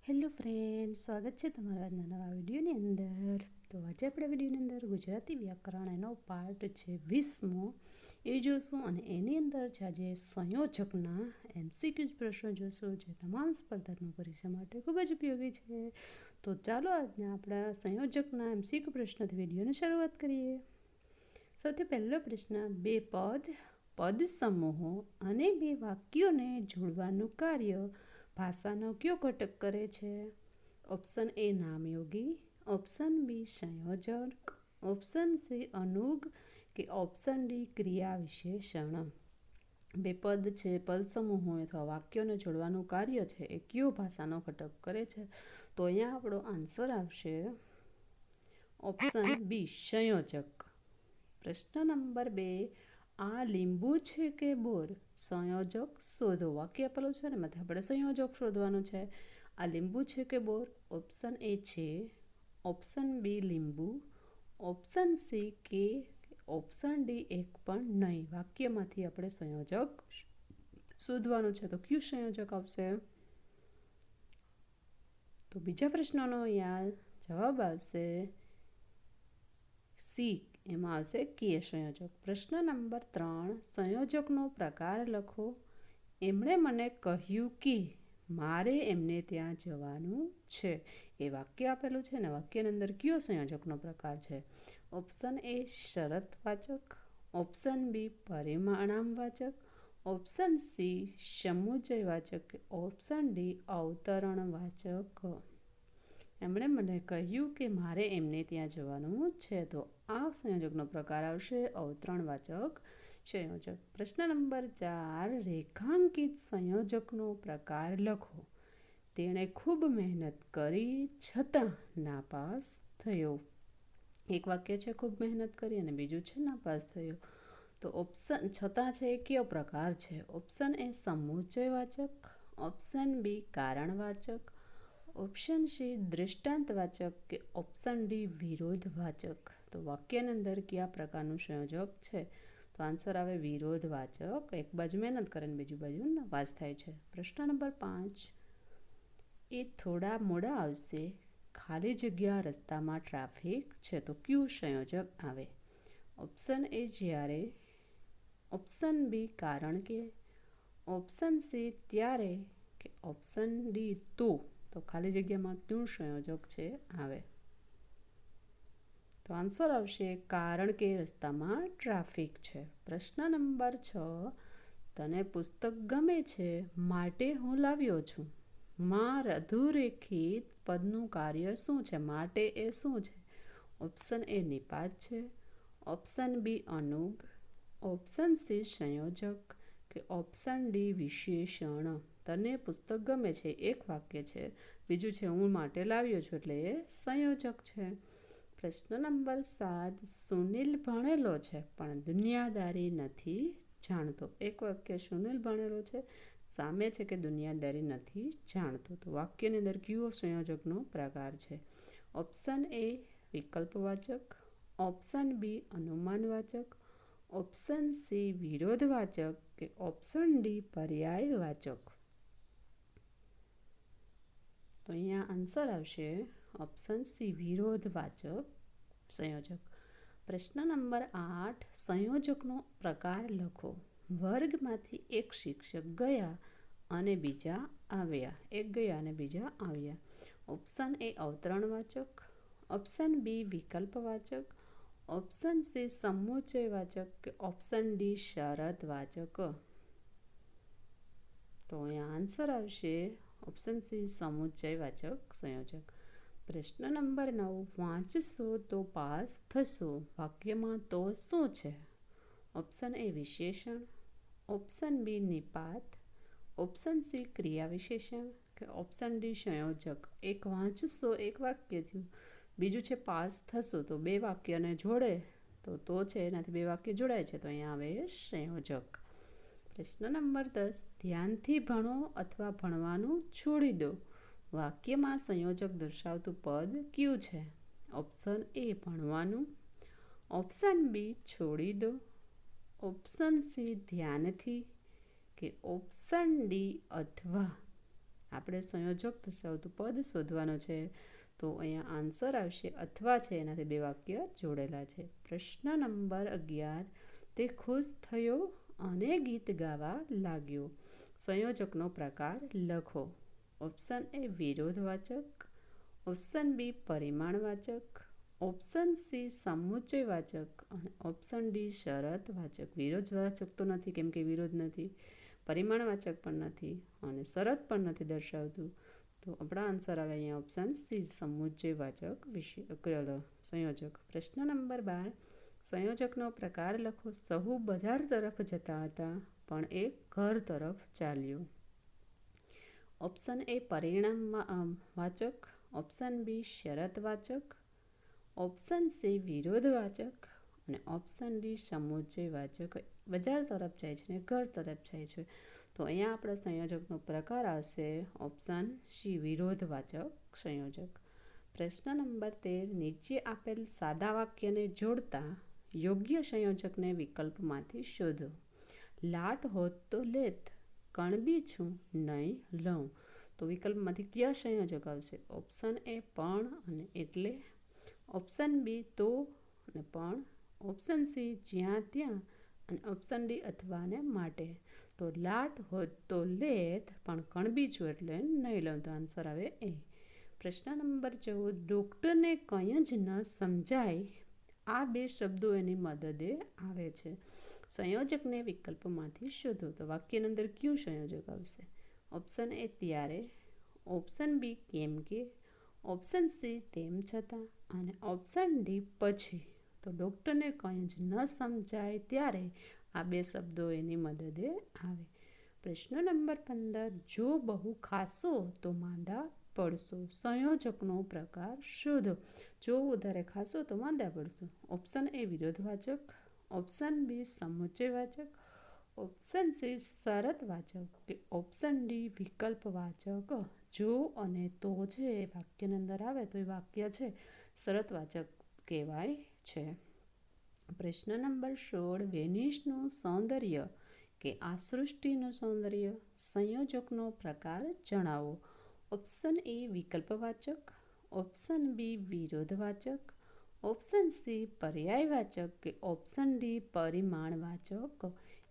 Hello friend, સ્વાગત છે તમારા આજના નવા વિડીયોની અંદર. તો આજે આપણે વિડીયોની અંદર ગુજરાતી વ્યાકરણ એનો પાર્ટ છે 20મો એ જોશું, અને એની અંદર છે આજે સંયોજકના MCQ પ્રશ્નો જોશું, જે તમામ સ્પર્ધાત્મક પરીક્ષા માટે ખૂબ જ ઉપયોગી છે. તો ચાલો આજના આપણા સંયોજકના MCQ પ્રશ્નોથી વિડીયોની શરૂઆત કરીએ. સૌથી પહેલો પ્રશ્ન, બે પદ સમૂહો અને બે વાક્યોને જોડવાનું કાર્ય ભાષાનો કયો ઘટક કરે છે? ઓપ્શન એ નામયોગી, ઓપ્શન બી સંયોજક, ઓપ્શન સી અનુગ કે ઓપ્શન ડી ક્રિયા વિશેષણ. બે પદ છે, પદ સમૂહો અથવા વાક્યોને જોડવાનું કાર્ય છે, એ કયો ભાષાનો ઘટક કરે છે? તો અહીંયા આપણો આન્સર આવશે ઓપ્શન બી સંયોજક. પ્રશ્ન નંબર 2, આ લીંબુ છે કે બોર? સંયોજક શોધો. વાક્ય આપેલું છે ને, એમાંથી આપણે સંયોજક શોધવાનું છે. આ લીંબુ છે કે બોર? ઓપ્શન એ છે, ઓપ્શન બી લીંબુ, ઓપ્શન સી કે, ઓપ્શન ડી એક પણ નહીં. વાક્યમાંથી આપણે સંયોજક શોધવાનું છે, તો કયું સંયોજક આવશે? તો બીજા પ્રશ્નનો અહીંયા જવાબ આવશે સી, એમાં આવશે કે સંયોજક. પ્રશ્ન નંબર 3, સંયોજકનો પ્રકાર લખો. એમણે મને કહ્યું કે મારે એમને ત્યાં જવાનું છે. એ વાક્ય આપેલું છે ને, વાક્યની અંદર કયો સંયોજકનો પ્રકાર છે? ઓપ્શન એ શરતવાચક, ઓપ્શન બી પરિણામવાચક, ઓપ્શન સી સમુચયવાચક, ઓપ્શન ડી અવતરણવાચક. એમણે મને કહ્યું કે મારે એમને ત્યાં જવાનું છે, તો આ સંયોજકનો પ્રકાર આવશે અવતરણવાચક સંયોજક. પ્રશ્ન નંબર 4, રેખાંકિત સંયોજકનો પ્રકાર લખો. તેણે ખૂબ મહેનત કરી છતાં નાપાસ થયો. એક વાક્ય છે ખૂબ મહેનત કરી અને બીજું છે નાપાસ થયો. તો ઓપ્શન છતાં છે એ કયો પ્રકાર છે? ઓપ્શન એ સમુચયવાચક, ઓપ્શન બી કારણવાચક, ઓપ્શન સી દૃષ્ટાંતવાચક કે ઓપ્શન ડી વિરોધવાચક. તો વાક્યની અંદર કયા પ્રકારનું સંયોજક છે? તો આન્સર આવે વિરોધવાચક. એક બાજુ મહેનત કરે અને બીજી બાજુ નાપાસ થાય છે. પ્રશ્ન નંબર 5, એ થોડા મોડા આવશે, ખાલી જગ્યા રસ્તામાં ટ્રાફિક છે, તો કયું સંયોજક આવે? ઓપ્શન એ જ્યારે, ઓપ્શન બી કારણ કે, ઓપ્શન સી ત્યારે કે ઓપ્શન ડી તો ખાલી જગ્યામાં કયું સંયોજક છે આવે? તો આન્સર આવશે કારણ કે રસ્તામાં ટ્રાફિક છે. પ્રશ્ન નંબર 6, તને પુસ્તક ગમે છે માટે હું લાવ્યો છું. માં અધોરેખિત પદનું કાર્ય શું છે? માટે એ શું છે? ઓપ્શન એ નિપાત છે, ઓપ્શન બી અનુગ, ઓપ્શન સી સંયોજક કે ઓપ્શન ડી વિશેષણ. તને પુસ્તક ગમે છે એક વાક્ય છે, બીજું છે હું માટે લાવ્યો છું, એટલે એ સંયોજક છે. પ્રશ્ન નંબર 7, સુનિલ ભણેલો છે પણ દુનિયાદારી નથી જાણતો. એક વાક્ય સુનિલ ભણેલો છે, સામે છે કે દુનિયાદારી નથી જાણતો. તો વાક્યની અંદર કયો સંયોજકનો પ્રકાર છે? ઓપ્શન એ વિકલ્પવાચક, ઓપ્શન બી અનુમાનવાચક, ઓપ્શન સી વિરોધવાચક કે ઓપ્શન ડી પર્યાયવાચક. તો અહીંયા આન્સર આવશે ઓપ્શન સી વિરોધવાચક સંયોજક. પ્રશ્ન નંબર 8, સંયોજકનો પ્રકાર લખો. વર્ગમાંથી એક શિક્ષક ગયા અને બીજા આવ્યા. એક ગયા અને બીજા આવ્યા. ઓપ્શન એ અવતરણવાચક, ઓપ્શન બી વિકલ્પવાચક, ઓપ્શન સી સમુચયવાચક કે ઓપ્શન ડી શરતવાચક. તો અહીંયા આન્સર આવશે ઓપ્શન સી સમુચયવાચક સંયોજક. પ્રશ્ન નંબર 9, વાંચશો તો પાસ થશો. વાક્યમાં તો શું છે? ઓપ્શન એ વિશેષણ, ઓપ્શન બી નિપાત, ઓપ્શન સી ક્રિયા વિશેષણ કે ઓપ્શન ડી સંયોજક. એક વાંચશો એક વાક્ય થયું, બીજું છે પાસ થશો, તો બે વાક્યને જોડે તો છે એનાથી બે વાક્ય જોડાય છે, તો અહીંયા આવે સંયોજક. પ્રશ્ન નંબર 10, ધ્યાનથી ભણો અથવા ભણવાનું છોડી દો. વાક્યમાં સંયોજક દર્શાવતું પદ કયું છે? ઓપ્શન એ ભણવાનું, ઓપ્શન બી છોડી દો, ઓપ્શન સી ધ્યાનથી કે ઓપ્શન ડી અથવા. આપણે સંયોજક દર્શાવતું પદ શોધવાનું છે. તો અહીંયા આન્સર આવશે અથવા છે, એનાથી બે વાક્ય જોડેલા છે. પ્રશ્ન નંબર 11, તે ખુશ થયો અને ગીત ગાવા લાગ્યો. સંયોજકનો પ્રકાર લખો. ઓપ્શન એ વિરોધવાચક, ઓપ્શન બી પરિમાણવાચક, ઓપ્શન સી સમુચ્ચયવાચક અને ઓપ્શન ડી શરતવાચક. વિરોધવાચક તો નથી, કેમ કે વિરોધ નથી, પરિમાણવાચક પણ નથી અને શરત પણ નથી દર્શાવતું. તો આપણા આન્સર આવે અહીંયા ઓપ્શન સી સમુચ્ચયવાચક સંયોજક. પ્રશ્ન નંબર 12, સંયોજકનો પ્રકાર લખો. સહુ બજાર તરફ જતા હતા પણ એ ઘર તરફ ચાલ્યો. ઓપ્શન એ પરિણામવાચક, ઓપ્શન બી શરતવાચક, ઓપ્શન સી વિરોધવાચક અને ઓપ્શન ડી સમુચ્ચયવાચક. બજાર તરફ જાય છે ને ઘર તરફ જાય છે. તો અહીંયા આપણા સંયોજકનો પ્રકાર આવશે ઓપ્શન સી વિરોધવાચક સંયોજક. પ્રશ્ન નંબર 13, નીચે આપેલ સાદા વાક્યને જોડતા યોગ્ય સંયોજકને વિકલ્પમાંથી શોધો. લાટ હોત તો લેત, કણબી છું નહીં લઉં. તો વિકલ્પમાંથી કયા સંયોજક આવશે? ઓપ્શન એ પણ અને એટલે, ઓપ્શન બી તો અને પણ, ઓપ્શન સી જ્યાં ત્યાં અને ઓપ્શન ડી અથવા ને માટે. તો લાટ હોત તો લેત પણ કણબી છું એટલે નહીં લઉં. તો આન્સર આવે એ. પ્રશ્ન નંબર 14, ડૉક્ટરને કંઈ જ ન સમજાય. આ બે શબ્દો એની મદદે આવે છે. સંયોજકને વિકલ્પમાંથી શોધો. તો વાક્યની અંદર કયું સંયોજક આવશે? ઓપ્શન એ ત્યારે, ઓપ્શન બી કેમ કે, ઓપ્શન સી તેમ છતાં અને ઓપ્શન ડી પછી. તો ડૉક્ટરને કંઈ જ ન સમજાય ત્યારે આ બે શબ્દો એની મદદે આવે. પ્રશ્ન નંબર 15, જો બહુ ખાશો તો માંદા પડશો. સંયોજકનો પ્રકાર શોધો. જો વધારે ખાશો તો માંદા પડશો. ઓપ્શન એ વિરોધવાચક, ઓપ્શન બી સમુચ્ચયવાચક, ઓપ્શન સી શરતવાચક કે ઓપ્શન ડી વિકલ્પવાચક. જો અને તો છે એ વાક્યની અંદર આવે તો એ વાક્ય છે શરતવાચક કહેવાય છે. પ્રશ્ન નંબર 16, વેનિસનું સૌંદર્ય કે આ સૃષ્ટિનું સૌંદર્ય. સંયોજકનો પ્રકાર જણાવો. ઓપ્શન એ વિકલ્પવાચક, ઓપ્શન બી વિરોધવાચક, ઓપ્શન સી પર્યાયવાચક કે ઓપ્શન ડી પરિમાણવાચક.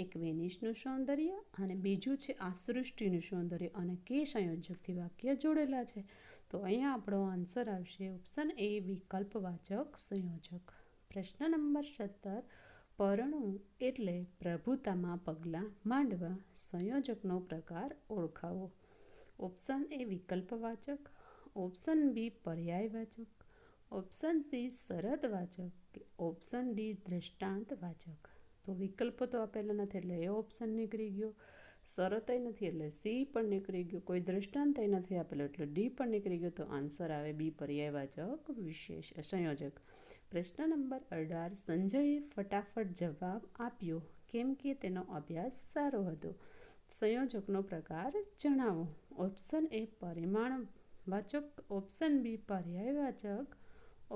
એક વેનિસનું સૌંદર્ય અને બીજું છે આ સૃષ્ટિનું સૌંદર્ય અને કે સંયોજકથી વાક્ય જોડેલા છે. તો અહીંયા આપણો આન્સર આવશે ઓપ્શન એ વિકલ્પવાચક સંયોજક. પ્રશ્ન નંબર 17, પરણવું એટલે પ્રભુતામાં પગલાં માંડવા. સંયોજકનો પ્રકાર ઓળખાવો. ઓપ્શન એ વિકલ્પવાચક, ઓપ્શન બી પર્યાયવાચક, ઓપ્શન સી શરતવાચક કે ઓપ્શન ડી દ્રષ્ટાંતવાચક. તો વિકલ્પો તો આપેલા નથી એટલે એ ઓપ્શન નીકળી ગયો, શરતય નથી એટલે સી પણ નીકળી ગયો, કોઈ દ્રષ્ટાંતય નથી આપેલો એટલે ડી પણ નીકળી ગયો. તો આન્સર આવે બી પર્યાયવાચક સંયોજક. પ્રશ્ન નંબર 18, સંજયે ફટાફટ જવાબ આપ્યો કેમ કે તેનો અભ્યાસ સારો હતો. સંયોજકનો પ્રકાર જણાવો. ઓપ્શન એ પરિમાણવાચક, ઓપ્શન બી પર્યાયવાચક,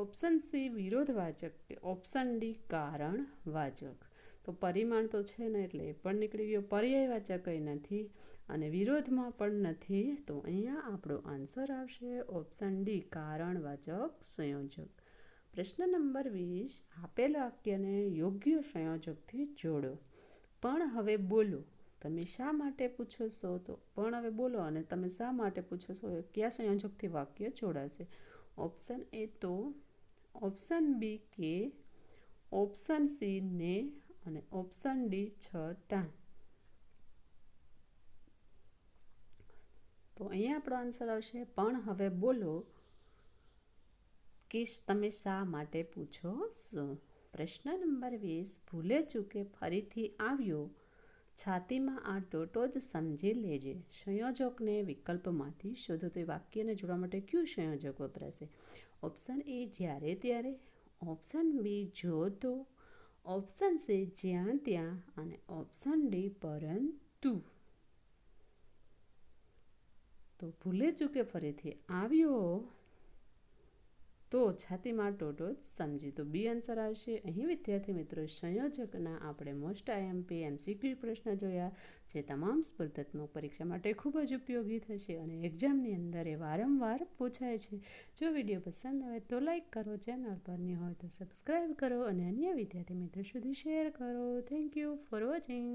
ઓપ્શન સી વિરોધવાચક કે ઓપ્શન ડી કારણવાચક. તો પરિમાણ તો છે ને એટલે એ પણ નીકળી ગયો, પર્યાયવાચક કંઈ નથી અને વિરોધમાં પણ નથી. તો અહીંયા આપણો આન્સર આવશે ઓપ્શન ડી કારણવાચક સંયોજક. પ્રશ્ન નંબર 20, આપેલ વાક્યને યોગ્ય સંયોજકથી જોડો. પણ હવે બોલો. તમે શા માટે પૂછો છો? તો પણ હવે બોલો અને તમે શા માટે પૂછો છો એ કયા સંયોજકથી વાક્ય જોડાશે? ઓપ્શન એ તો, ઓપ્શન બી કે, ઓપ્શન સી ને અને ઓપ્શન ડી છતાં. તો અહીંયા આપણો આન્સર આવશે પણ હવે બોલો કે તમે શા માટે પૂછો છો. પ્રશ્ન નંબર 20, ભૂલે ચૂકે ફરીથી આવ્યો. છાતીમાં આ ટોટો જ સમજી લેજે. સંયોજકને વિકલ્પમાંથી શોધો. તો એ વાક્યને જોડવા માટે કયું સંયોજક વપરાશે? ઓપ્શન એ જ્યારે ત્યારે, ઓપ્શન બી જો તો, ઓપ્શન સી જ્યાં ત્યાં અને ઓપ્શન ડી પરંતુ. તો ભૂલે ચૂકે ફરીથી આવ્યો તો છાતીમાં ટોટો જ સમજી. તો બી આન્સર આવશે. અહીં વિદ્યાર્થી મિત્રો સંયોજકના આપણે મોસ્ટ આઈએમપી MCQ પ્રશ્ન જોયા, જે તમામ સ્પર્ધાત્મક પરીક્ષા માટે ખૂબ જ ઉપયોગી થશે અને એક્ઝામની અંદર એ વારંવાર પૂછાય છે. જો વિડીયો પસંદ આવે તો લાઈક કરો, ચેનલ પર ન હોય તો સબસ્ક્રાઈબ કરો અને અન્ય વિદ્યાર્થી મિત્રો સુધી શેર કરો. Thank you for watching.